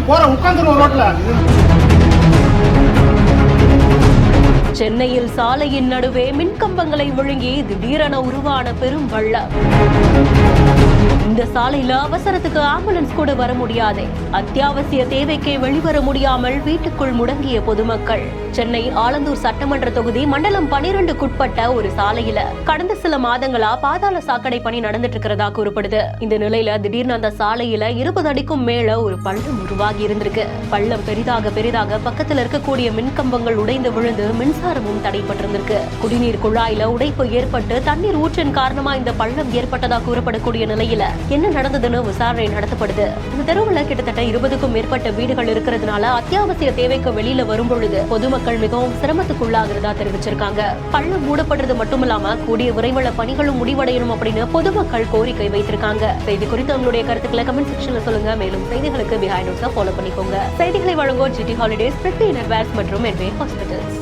போற உட்காந்துருவோம் ரோட்ல. சென்னையில் சாலையின் நடுவே மின்கம்பங்களை விழுங்கி திடீரென உருவான பெரும் வெள்ளம். இந்த சாலையில அவசரத்துக்கு ஆம்புலன்ஸ் கூட வர முடியாது. அத்தியாவசிய தேவைக்கே வெளிவர முடியாமல் வீட்டுக்குள் முடங்கிய பொதுமக்கள். சென்னை ஆலந்தூர் சட்டமன்ற தொகுதி மண்டலம் 12க்குட்பட்ட ஒரு சாலையில கடந்த சில மாதங்களா பாதாள சாக்கடை பணி நடந்துட்டு இருக்கிறதா கூறப்படுது. இந்த நிலையில திடீர்னு அந்த சாலையில 20 அடிக்கும் மேல ஒரு பள்ளம் உருவாகி இருந்திருக்கு. பள்ளம் பெரிதாக பெரிதாக பக்கத்துல இருக்கக்கூடிய மின்கம்பங்கள் உடைந்து விழுந்து மின்சாரமும் தடைப்பட்டிருந்திருக்கு. குடிநீர் குழாயில உடைப்பு ஏற்பட்டு தண்ணீர் ஊற்றின் காரணமா இந்த பள்ளம் ஏற்பட்டதா கூறப்படக்கூடிய நிலையில என்ன நடந்ததுன்னு விசாரணை நடத்தப்படுது. இந்த தெருவுல கிட்டத்தட்ட 20க்கும் மேற்பட்ட வீடுகள் இருக்கிறதுனால அத்தியாவசிய தேவைக்கு வெளியில வரும் பொழுது பொதுமக்கள் மிகவும் சிரமத்துக்குள்ளாகிறதா தெரிவிச்சிருக்காங்க. பள்ளம் மூடப்படுறது மட்டுமில்லாம கூடிய விரைவில் பணிகளும் முடிவடையணும் அப்படின்னு பொதுமக்கள் கோரிக்கை வைத்திருக்காங்க. செய்தி குறித்து உங்களுடைய கருத்துக்களை கமெண்ட் செக்ஷன்ல சொல்லுங்க. மேலும் செய்திகளுக்கு பிஹைண்ட் நியூஸை ஃபாலோ பண்ணிக்கோங்க. செய்திகளை வழங்குவோர் ஜிடி ஹாலிடேஸ், பிரித்தி இனர்வேர்ஸ் மற்றும் என்வே ஹாஸ்பிட்டல்ஸ்.